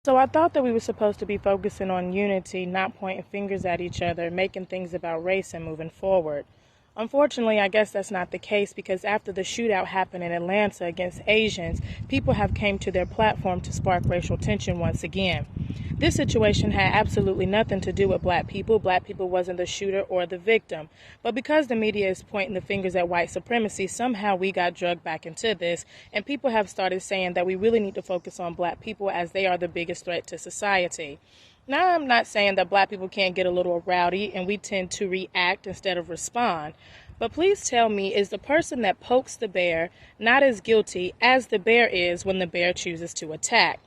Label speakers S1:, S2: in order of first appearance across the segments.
S1: So I thought that we were supposed to be focusing on unity, not pointing fingers at each other, making things about race and moving forward. Unfortunately, I guess that's not the case because after the shootout happened in Atlanta against Asians, people have came to their platform to spark racial tension once again. This situation had absolutely nothing to do with black people. Black people wasn't the shooter or the victim. But because the media is pointing the fingers at white supremacy, somehow we got drugged back into this, and people have started saying that we really need to focus on black people as they are the biggest threat to society. Now, I'm not saying that black people can't get a little rowdy and we tend to react instead of respond. But please tell me, is the person that pokes the bear not as guilty as the bear is when the bear chooses to attack?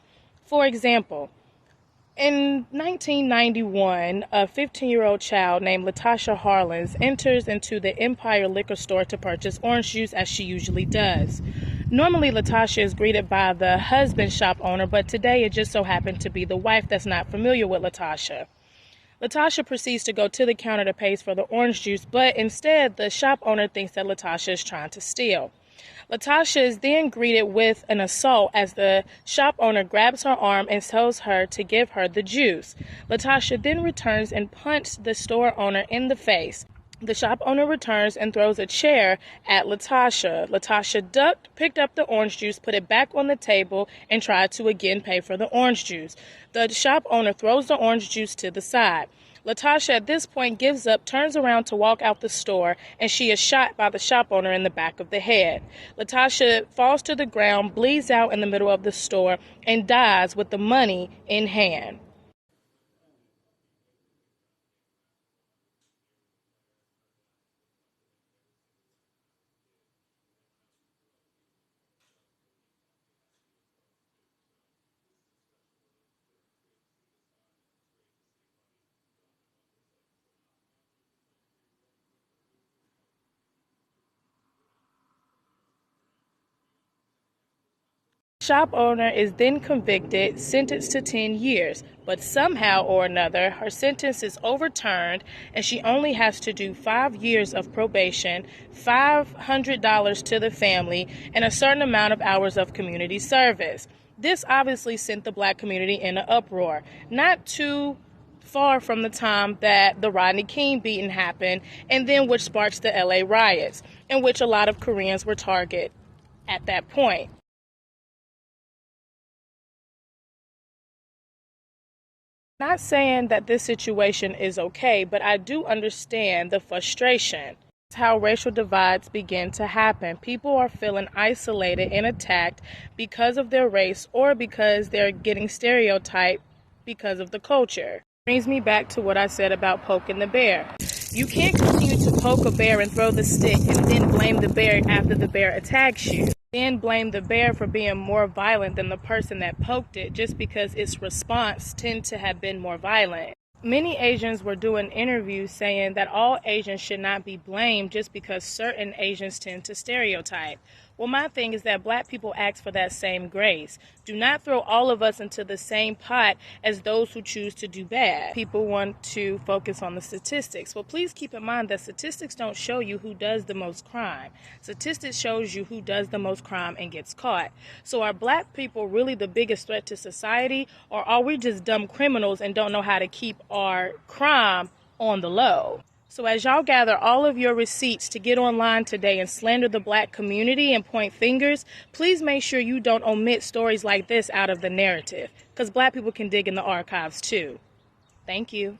S1: For example, in 1991, a 15-year-old child named Latasha Harlins enters into the Empire liquor store to purchase orange juice as she usually does. Normally, Latasha is greeted by the husband shop owner, but today it just so happened to be the wife that's not familiar with Latasha. Latasha proceeds to go to the counter to pay for the orange juice, but instead the shop owner thinks that Latasha is trying to steal. Latasha is then greeted with an assault as the shop owner grabs her arm and tells her to give her the juice. Latasha then returns and punches the store owner in the face. The shop owner returns and throws a chair at Latasha. Latasha ducked, picked up the orange juice, put it back on the table, and tried to again pay for the orange juice. The shop owner throws the orange juice to the side. Latasha at this point gives up, turns around to walk out the store, and she is shot by the shop owner in the back of the head. Latasha falls to the ground, bleeds out in the middle of the store, and dies with the money in hand. Shop owner is then convicted, sentenced to 10 years, but somehow or another her sentence is overturned and she only has to do 5 years of probation, $500 to the family, and a certain amount of hours of community service. This obviously sent the black community in an uproar, not too far from the time that the Rodney King beating happened, and then which sparks the LA riots, in which a lot of Koreans were targeted at that point. Not saying that this situation is okay, but I do understand the frustration. It's how racial divides begin to happen. People are feeling isolated and attacked because of their race or because they're getting stereotyped because of the culture. Brings me back to what I said about poking the bear. You can't continue to poke a bear and throw the stick and then blame the bear after the bear attacks you. Then blame the bear for being more violent than the person that poked it just because its response tend to have been more violent. Many Asians were doing interviews saying that all Asians should not be blamed just because certain Asians tend to stereotype. Well, my thing is that black people ask for that same grace. Do not throw all of us into the same pot as those who choose to do bad. People want to focus on the statistics. Well, please keep in mind that statistics don't show you who does the most crime. Statistics shows you who does the most crime and gets caught. So are black people really the biggest threat to society, or are we just dumb criminals and don't know how to keep our crime on the low? So as y'all gather all of your receipts to get online today and slander the black community and point fingers, please make sure you don't omit stories like this out of the narrative, because black people can dig in the archives too. Thank you.